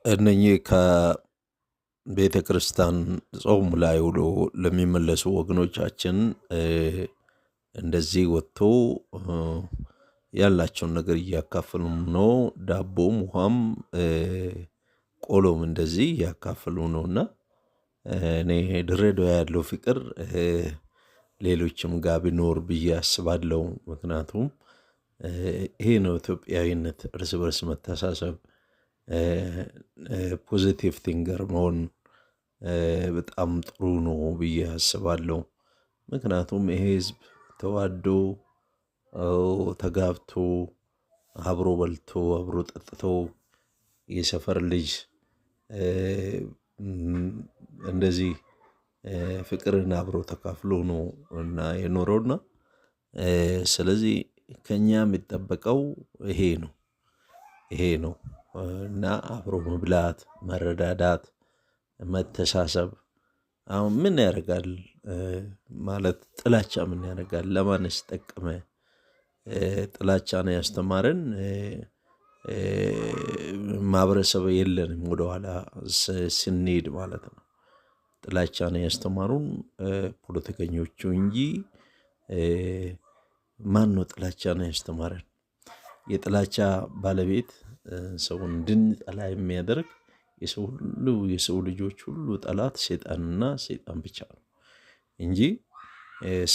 እነኚህ ከቤተ ክርስቲያን ጾም ላይ ውሎ ለሚመለሱ ወገኖቻችን እንደዚህ ወጥቶ ያላቸውን ነገር እያካፈሉም ነው። ዳቦም ውሃም ቆሎም እንደዚህ እያካፈሉ ነውና እኔ ድሬዳዋ ያለው ፍቅር ሌሎችም ጋር ቢኖር ብዬ አስባለሁ። ምክንያቱም ይሄ ነው ኢትዮጵያዊነት፣ እርስ በርስ መተሳሰብ፣ ፖዚቲቭ ቲንገር መሆን በጣም ጥሩ ነው ብዬ አስባለሁ። ምክንያቱም ይሄ ህዝብ ተዋዶ ተጋብቶ አብሮ በልቶ አብሮ ጠጥቶ የሰፈር ልጅ እንደዚህ ፍቅርን አብሮ ተካፍሎ ነው እና የኖረውና ስለዚህ ከኛ የሚጠበቀው ይሄ ነው እና አብሮ መብላት፣ መረዳዳት፣ መተሳሰብ። አሁን ምን ያደርጋል ማለት ጥላቻ ምን ያደርጋል? ለማንስ ጠቀመ? ጥላቻን ያስተማረን ማህበረሰብ የለንም ወደኋላ ስንሄድ ማለት ነው። ጥላቻን ያስተማሩን ፖለቲከኞቹ እንጂ ማን ነው ጥላቻን ያስተማረን? የጥላቻ ባለቤት ሰውን እንድንጠላ የሚያደርግ የሰው ልጆች ሁሉ ጠላት ሰይጣንና ሰይጣን ብቻ ነው እንጂ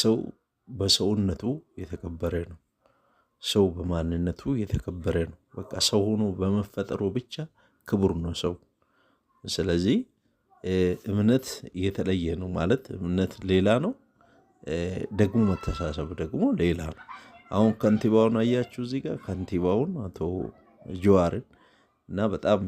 ሰው በሰውነቱ የተከበረ ነው። ሰው በማንነቱ የተከበረ ነው። በቃ ሰው ሆኖ በመፈጠሩ ብቻ ክቡር ነው ሰው። ስለዚህ እምነት የተለየ ነው ማለት እምነት ሌላ ነው፣ ደግሞ መተሳሰብ ደግሞ ሌላ ነው። አሁን ከንቲባውን አያችሁ እዚህ ጋር ከንቲባውን አቶ ጀዋርን እና በጣም